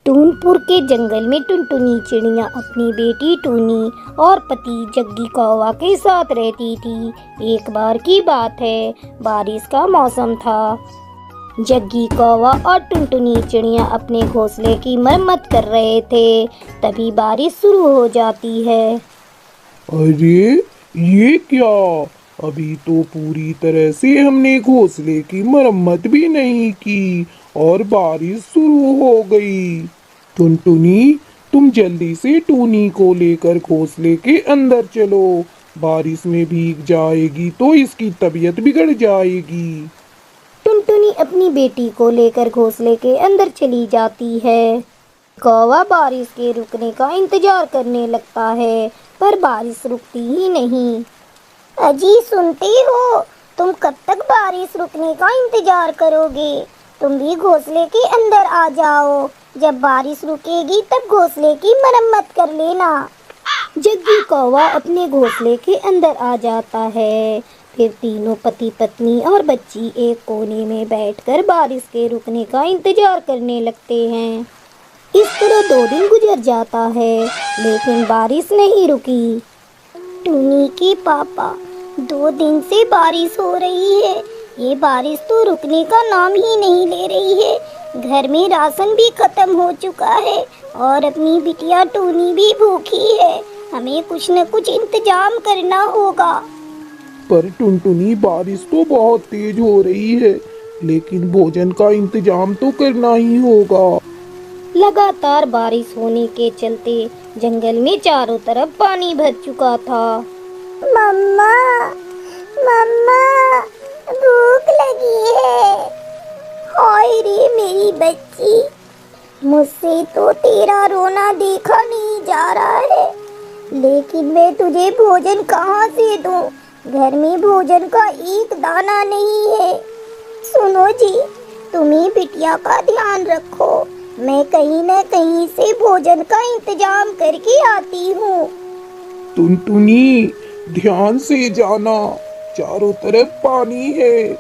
टूनपुर के जंगल में टुनटुनी चिड़िया अपनी बेटी टूनी और पति जग्गी कौवा के साथ रहती थी। एक बार की बात है, बारिश का मौसम था। जग्गी कौवा और टुनटुनी चिड़िया अपने घोंसले की मरम्मत कर रहे थे। तभी बारिश शुरू हो जाती है। अरे ये क्या, अभी तो पूरी तरह से हमने घोंसले की मरम्मत भी नहीं की और बारिश शुरू हो गई। टुनटुनी, तुम जल्दी से टूनी को लेकर घोंसले के अंदर चलो। बारिश में भीग जाएगी तो इसकी तबीयत बिगड़ जाएगी। टुनटुनी अपनी बेटी को लेकर घोंसले के अंदर चली जाती है। कौवा बारिश के रुकने का इंतजार करने लगता है, पर बारिश रुकती ही नहीं। अजी सुनते हो, तुम कब तक बारिश रुकने का इंतजार करोगे? तुम भी घोंसले के अंदर आ जाओ। जब बारिश रुकेगी तब घोंसले की मरम्मत कर लेना। जग्गी कौवा अपने घोंसले के अंदर आ जाता है। फिर तीनों पति पत्नी और बच्ची एक कोने में बैठकर बारिश के रुकने का इंतजार करने लगते हैं। इस तरह 2 दिन गुजर जाता है, लेकिन बारिश नहीं रुकी। टूनी के पापा, 2 दिन से बारिश हो रही है। ये बारिश तो रुकने का नाम ही नहीं ले रही है। घर में राशन भी खत्म हो चुका है और अपनी बिटिया टूनी भी भूखी है। हमें कुछ न कुछ इंतजाम करना होगा। पर टुनटुनी, बारिश तो बहुत तेज हो रही है, लेकिन भोजन का इंतजाम तो करना ही होगा। लगातार बारिश होने के चलते जंगल में चारों तरफ पानी भर चुका था। मम्मा, मम्मा, भूख लगी है। हाय रे मेरी बच्ची, मुझसे तो तेरा रोना देखा नहीं जा रहा है, लेकिन मैं तुझे भोजन कहाँ से दूँ? घर में भोजन का एक दाना नहीं है। सुनो जी, तुम्ही बिटिया का ध्यान रखो। मैं कहीं न कहीं से भोजन का इंतजाम करके आती हूँ। टुनटुनी, ध्यान से जाना, चारों तरफ पानी है।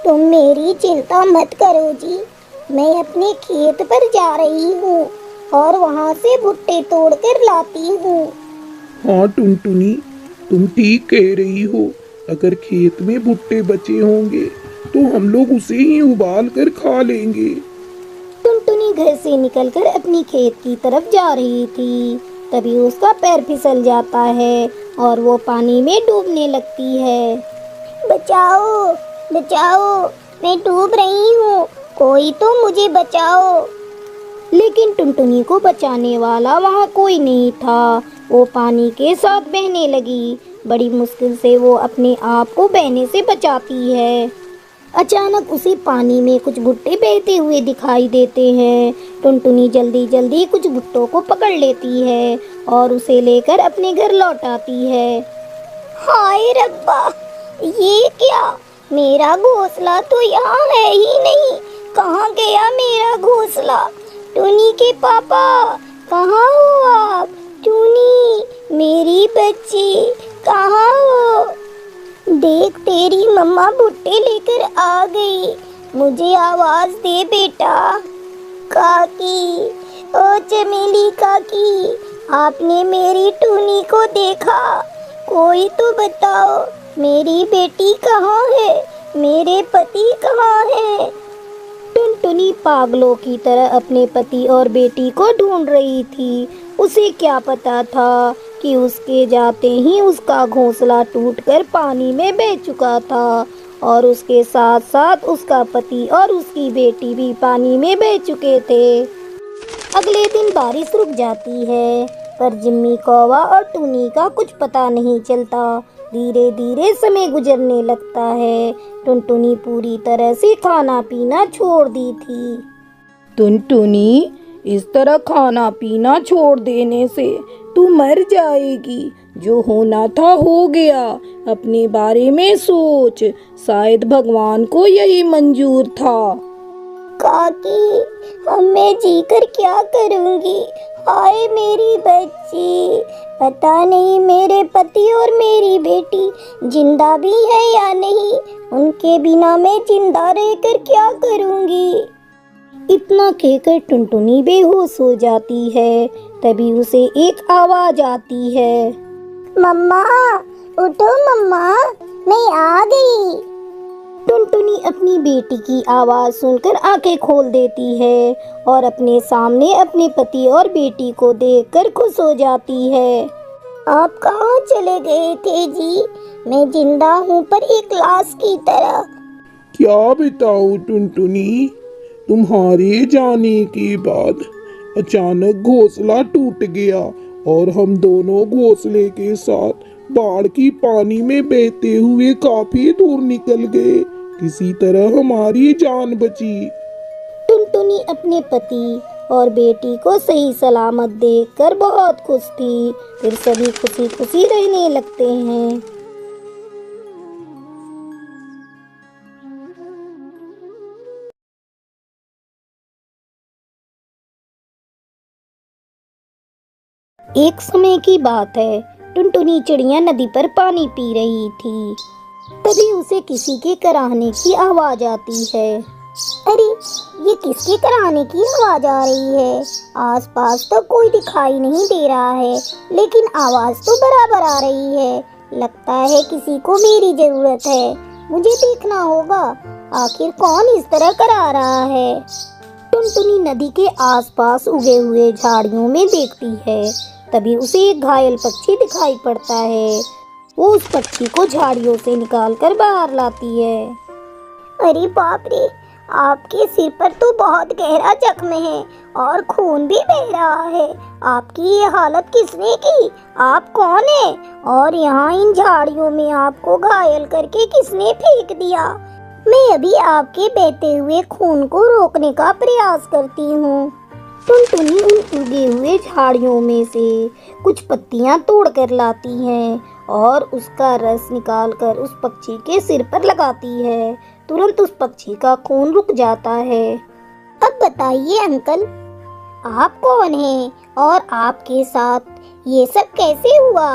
तुम मेरी चिंता मत करो जी, मैं अपने खेत पर जा रही हूँ और वहाँ से भुट्टे तोड़कर लाती हूँ। हाँ टुनटुनी, तुम ठीक कह रही हो। अगर खेत में भुट्टे बचे होंगे तो हम लोग उसे ही उबाल कर खा लेंगे। टुनटुनी घर से निकलकर अपनी खेत की तरफ जा रही थी। तभी उसका पैर फिसल जाता है और वो पानी में डूबने लगती है। बचाओ, बचाओ, मैं डूब रही हूँ, कोई तो मुझे बचाओ। लेकिन टुनटुनी को बचाने वाला वहाँ कोई नहीं था। वो पानी के साथ बहने लगी। बड़ी मुश्किल से वो अपने आप को बहने से बचाती है। अचानक उसे पानी में कुछ भुट्टे बहते हुए दिखाई देते हैं। टुनटुनी जल्दी जल्दी कुछ भुट्टों को पकड़ लेती है और उसे लेकर अपने घर लौट आती है। हाय रब्बा, ये क्या? मेरा घोंसला तो यहाँ है ही नहीं। कहाँ गया मेरा घोंसला? टूनी के पापा, कहाँ हो आप? टूनी, मेरी बच्ची, कहाँ हो? देख, तेरी मम्मा भुट्टे लेकर आ गई। मुझे आवाज दे बेटा। काकी, ओ चमेली काकी, आपने मेरी टूनी को देखा? कोई तो बताओ, मेरी बेटी कहाँ है? मेरे पति कहाँ है? टुनटुनी पागलों की तरह अपने पति और बेटी को ढूंढ रही थी। उसे क्या पता था कि उसके जाते ही उसका घोंसला टूटकर पानी में बह चुका था और उसके साथ साथ उसका पति और उसकी बेटी भी पानी में बह चुके थे। अगले दिन बारिश रुक जाती है, पर जिम्मी कौवा और टूनी का कुछ पता नहीं चलता। धीरे धीरे समय गुजरने लगता है। टुनटुनी पूरी तरह से खाना पीना छोड़ दी थी। टुनटुनी, इस तरह खाना पीना छोड़ देने से तू मर जाएगी। जो होना था हो गया। अपने बारे में सोच, शायद भगवान को यही मंजूर था। काकी, अब मैं जीकर क्या करूँगी? हाय मेरी बच्ची, पता नहीं मेरे पति और मेरी बेटी जिंदा भी है या नहीं। उनके बिना मैं जिंदा रहकर क्या करूँगी? इतना कहकर टुनटुनी बेहोश हो जाती है। तभी उसे एक आवाज आती है, मम्मा उठो मम्मा, मैं आ गई। टुनटुनी अपनी बेटी की आवाज सुनकर आंखें खोल देती है और अपने सामने अपने पति और बेटी को देखकर खुश हो जाती है। आप कहाँ चले गए थे जी? मैं जिंदा हूँ पर एक लाश की तरह। क्या बताऊं टुनटुनी, तुम्हारे जाने के बाद अचानक घोंसला टूट गया और हम दोनों घोंसले के साथ बाढ़ की पानी में बहते हुए काफी दूर निकल गए। किसी तरह हमारी जान बची। टुनटुनी अपने पति और बेटी को सही सलामत देखकर बहुत खुश थी। फिर सभी खुशी खुशी रहने लगते हैं। एक समय की बात है, टुनटुनी चिड़िया नदी पर पानी पी रही थी। तभी उसे किसी के कराहने की आवाज आती है। अरे ये किसके कराहने की आवाज आ रही है? आसपास तो कोई दिखाई नहीं दे रहा है, लेकिन आवाज तो बराबर आ रही है। लगता है किसी को मेरी जरूरत है। मुझे देखना होगा आखिर कौन इस तरह करा रहा है। टुनटुनी नदी के आसपास उगे हुए झाड़ियों में देखती है। तभी उसे एक घायल पक्षी दिखाई पड़ता है। वो उस पक्षी को झाड़ियों से निकालकर बाहर लाती है। अरे बाप रे, आपके सिर पर तो बहुत गहरा जख्म है और खून भी बह रहा है। आपकी ये हालत किसने की? आप कौन है? और यहाँ इन झाड़ियों में आपको घायल करके किसने फेंक दिया? मैं अभी आपके बहते हुए खून को रोकने का प्रयास करती हूँ। टुनटुनी उन उगे हुए झाड़ियों में से कुछ पत्तियां तोड़कर लाती है और उसका रस निकालकर उस पक्षी के सिर पर लगाती है। तुरंत उस पक्षी का खून रुक जाता है। अब बताइए अंकल, आप कौन हैं और आपके साथ ये सब कैसे हुआ?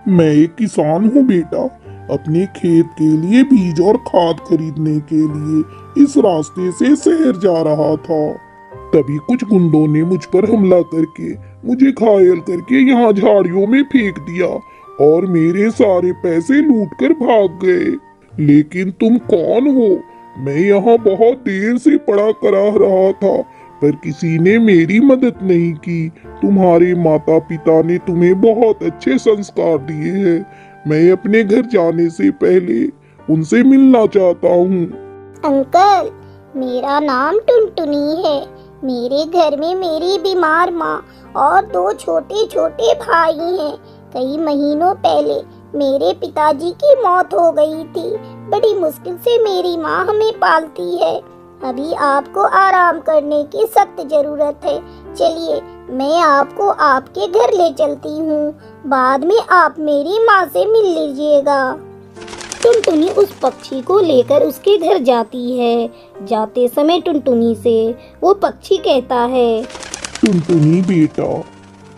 मैं एक किसान हूँ बेटा। अपने खेत के लिए बीज और खाद खरीदने के लिए इस रास्ते से शहर जा रहा था। तभी कुछ गुंडों ने मुझ पर हमला करके मुझे घायल करके यहाँ झाड़ियों में फेंक दिया और मेरे सारे पैसे लूटकर भाग गए। लेकिन तुम कौन हो? मैं यहाँ बहुत देर से पड़ा करा रहा था पर किसी ने मेरी मदद नहीं की। तुम्हारे माता पिता ने तुम्हें बहुत अच्छे संस्कार दिए हैं। मैं अपने घर जाने से पहले उनसे मिलना चाहता हूँ। अंकल, मेरा नाम टुनटुनी है। मेरे घर में मेरी बीमार माँ और दो छोटे छोटे भाई हैं। कई महीनों पहले मेरे पिताजी की मौत हो गई थी। बड़ी मुश्किल से मेरी माँ हमें पालती है। अभी आपको आराम करने की सख्त जरूरत है। चलिए, मैं आपको आपके घर ले चलती हूँ। बाद में आप मेरी माँ से मिल लीजिएगा। टुनटुनी उस पक्षी को लेकर उसके घर जाती है। जाते समय टुनटुनी से वो पक्षी कहता है, टुनटुनी बेटा,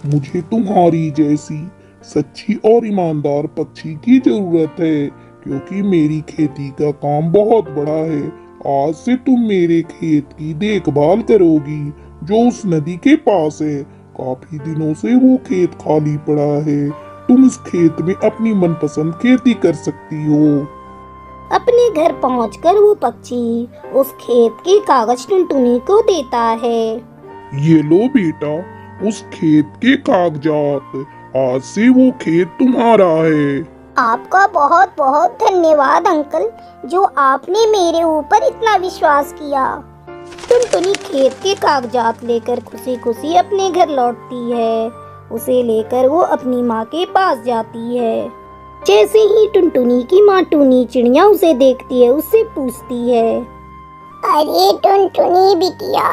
मुझे तुम्हारी जैसी सच्ची और ईमानदार पक्षी की जरूरत है, क्योंकि मेरी खेती का काम बहुत बड़ा है। आज से तुम मेरे खेत की देखभाल करोगी, जो उस नदी के पास है। काफी दिनों से वो खेत खाली पड़ा है। तुम इस खेत में अपनी मनपसंद खेती कर सकती हो। अपने घर पहुंचकर वो पक्षी उस खेत के कागज टुनटुनी को देता है। ये लो बेटा, उस खेत के कागजात। आज से वो खेत तुम्हारा है। आपका बहुत बहुत धन्यवाद अंकल, जो आपने मेरे ऊपर इतना विश्वास किया। टुनटुनी खेत के कागजात लेकर खुशी खुशी अपने घर लौटती है। उसे लेकर वो अपनी माँ के पास जाती है। जैसे ही टुनटुनी की माँ टूनी चिड़िया उसे देखती है, उससे पूछती है, अरे टुनटुनी बिटिया,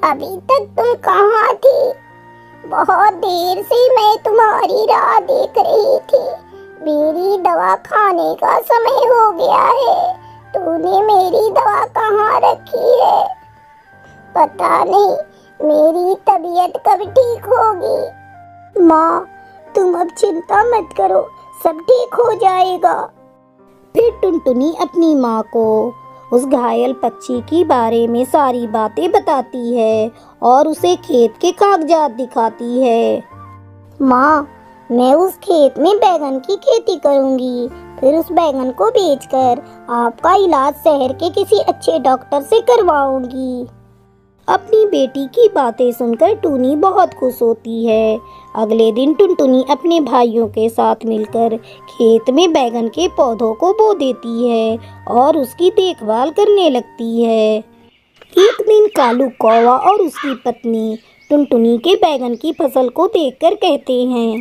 अभी तक तुम कहाँ थी? बहुत देर से मैं तुम्हारी राह देख रही थी। मेरी दवा खाने का समय हो गया है। तूने मेरी दवा कहाँ रखी है? पता नहीं मेरी तबीयत कब ठीक होगी। माँ, तुम अब चिंता मत करो, सब ठीक हो जाएगा। फिर टुनटुनी अपनी माँ को उस घायल पक्षी की बारे में सारी बातें बताती है और उसे खेत के कागजात दिखाती है। माँ, मैं उस खेत में बैगन की खेती करूँगी, फिर उस बैगन को बेचकर आपका इलाज शहर के किसी अच्छे डॉक्टर से करवाऊंगी। अपनी बेटी की बातें सुनकर टूनी बहुत खुश होती है। अगले दिन टुनटुनी अपने भाइयों के साथ मिलकर खेत में बैगन के पौधों को बो देती है और उसकी देखभाल करने लगती है। एक दिन कालू कौवा और उसकी पत्नी टुनटुनी के बैगन की फसल को देखकर कहते हैं,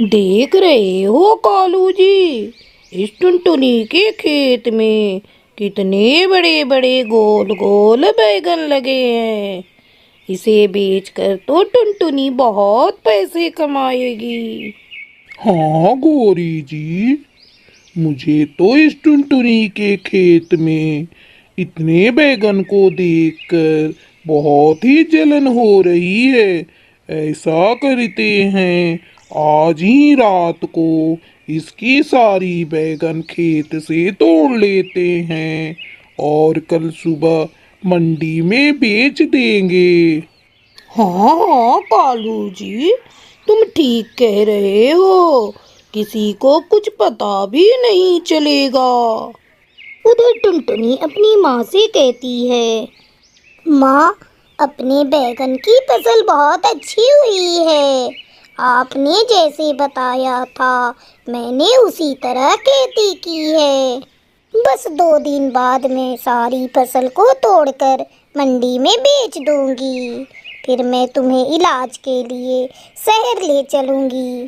देख रहे हो कालू जी, इस टुनटुनी के खेत में कितने बड़े बड़े गोल गोल बैगन लगे हैं। इसे बेचकर तो टुनटुनी बहुत पैसे कमाएगी। हाँ गौरी जी, मुझे तो इस टुनटुनी के खेत में इतने बैगन को देखकर बहुत ही जलन हो रही है। ऐसा करते हैं, आज ही रात को इसकी सारी बैगन खेत से तोड़ लेते हैं और कल सुबह मंडी में बेच देंगे। हाँ हाँ कालू जी, तुम ठीक कह रहे हो, किसी को कुछ पता भी नहीं चलेगा। उधर टुनटुनी अपनी माँ से कहती है, माँ, अपने बैगन की फसल बहुत अच्छी हुई है। आपने जैसे बताया था मैंने उसी तरह खेती की है। बस 2 दिन बाद मैं सारी फसल को तोड़कर मंडी में बेच दूंगी। फिर मैं तुम्हें इलाज के लिए शहर ले चलूंगी।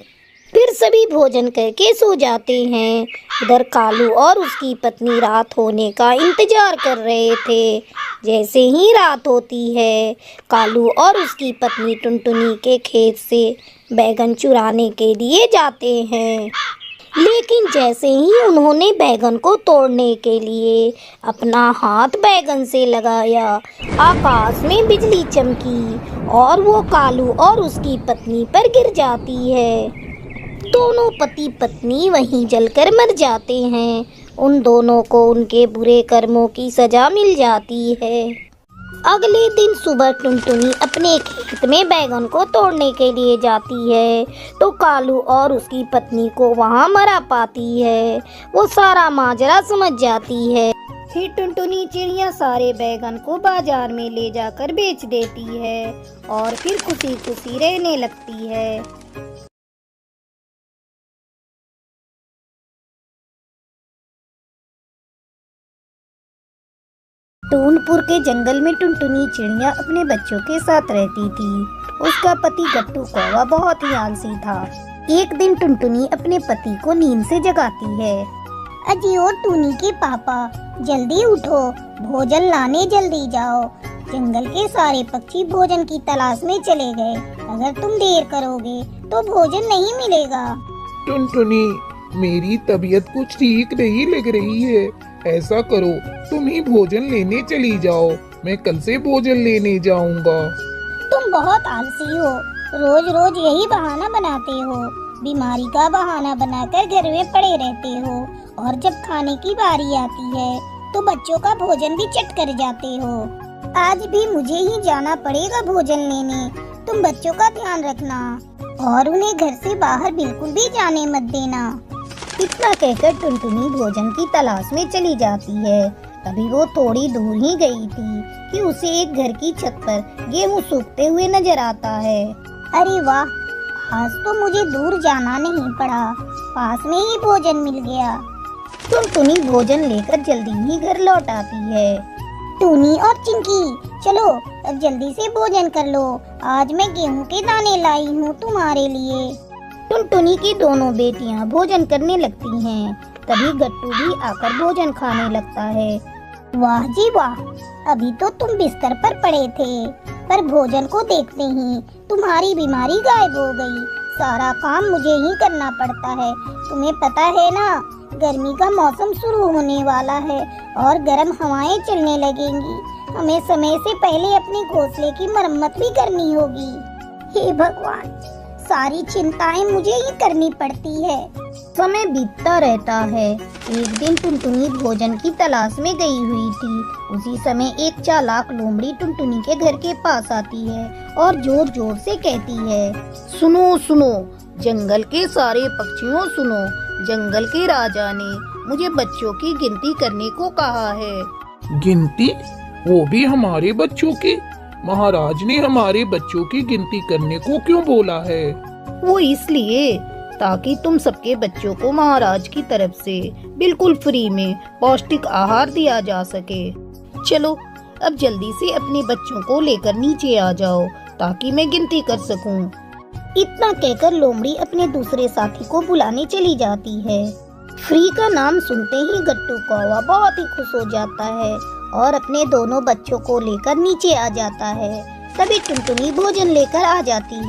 फिर सभी भोजन करके सो जाते हैं। उधर कालू और उसकी पत्नी रात होने का इंतजार कर रहे थे। जैसे ही रात होती है, कालू और उसकी पत्नी टुनटुनी के खेत से बैगन चुराने के लिए जाते हैं। लेकिन जैसे ही उन्होंने बैगन को तोड़ने के लिए अपना हाथ बैगन से लगाया, आकाश में बिजली चमकी और वो कालू और उसकी पत्नी पर गिर जाती है। दोनों पति पत्नी वहीं जलकर मर जाते हैं। उन दोनों को उनके बुरे कर्मों की सजा मिल जाती है। अगले दिन सुबह टुनटुनी अपने खेत में बैगन को तोड़ने के लिए जाती है तो कालू और उसकी पत्नी को वहां मरा पाती है। वो सारा माजरा समझ जाती है। फिर टुनटुनी चिड़िया सारे बैगन को बाजार में ले जाकर बेच देती है और फिर खुशी खुशी रहने लगती है। टूनपुर के जंगल में टुनटुनी चिड़िया अपने बच्चों के साथ रहती थी। उसका पति गट्टू कौवा बहुत ही आलसी था। एक दिन टुनटुनी अपने पति को नींद से जगाती है। अजी ओ टूनी के पापा, जल्दी उठो, भोजन लाने जल्दी जाओ। जंगल के सारे पक्षी भोजन की तलाश में चले गए। अगर तुम देर करोगे तो भोजन नहीं मिलेगा। टुनटुनी, मेरी तबीयत कुछ ठीक नहीं लग रही है। ऐसा करो, तुम ही भोजन लेने चली जाओ, मैं कल से भोजन लेने जाऊंगा। तुम बहुत आलसी हो, रोज रोज यही बहाना बनाते हो। बीमारी का बहाना बनाकर घर में पड़े रहते हो और जब खाने की बारी आती है तो बच्चों का भोजन भी चट कर जाते हो। आज भी मुझे ही जाना पड़ेगा भोजन लेने। तुम बच्चों का ध्यान रखना और उन्हें घर से बाहर बिल्कुल भी जाने मत देना। इतना कहकर टुनटुनी भोजन की तलाश में चली जाती है। तभी वो थोड़ी दूर ही गई थी कि उसे एक घर की छत पर गेहूं सूखते हुए नजर आता है। अरे वाह, आज तो मुझे दूर जाना नहीं पड़ा, पास में ही भोजन मिल गया। टुनटुनी भोजन लेकर जल्दी ही घर लौट आती है। टूनी और चिंकी, चलो अब जल्दी से भोजन कर लो, आज मैं गेहूं के दाने लाई हूँ तुम्हारे लिए। टुनटुनी की दोनों बेटियां भोजन करने लगती हैं। तभी गट्टू भी आकर भोजन खाने लगता है। वाह जी वाह, अभी तो तुम बिस्तर पर पड़े थे, पर भोजन को देखते ही तुम्हारी बीमारी गायब हो गई। सारा काम मुझे ही करना पड़ता है। तुम्हें पता है ना, गर्मी का मौसम शुरू होने वाला है और गर्म हवाएं चलने लगेंगी। हमें समय से पहले अपने घोंसले की मरम्मत भी करनी होगी। हे भगवान, सारी चिंताएं मुझे ही करनी पड़ती है। समय बीतता रहता है। एक दिन टुनटुनी भोजन की तलाश में गई हुई थी। उसी समय एक चालाक लोमड़ी टुनटुनी के घर के पास आती है और जोर जोर से कहती है, सुनो सुनो, जंगल के सारे पक्षियों सुनो, जंगल के राजा ने मुझे बच्चों की गिनती करने को कहा है। गिनती? वो भी हमारे बच्चों की? महाराज ने हमारे बच्चों की गिनती करने को क्यों बोला है? वो इसलिए ताकि तुम सबके बच्चों को महाराज की तरफ से बिल्कुल फ्री में पौष्टिक आहार दिया जा सके। चलो अब जल्दी से अपने बच्चों को लेकर नीचे आ जाओ ताकि मैं गिनती कर सकूं। इतना कहकर लोमड़ी अपने दूसरे साथी को बुलाने चली जाती है। फ्री का नाम सुनते ही गट्टू कौवा बहुत ही खुश हो जाता है और अपने दोनों बच्चों को लेकर नीचे आ जाता है। तभी टुनटुनी भोजन लेकर आ जाती है।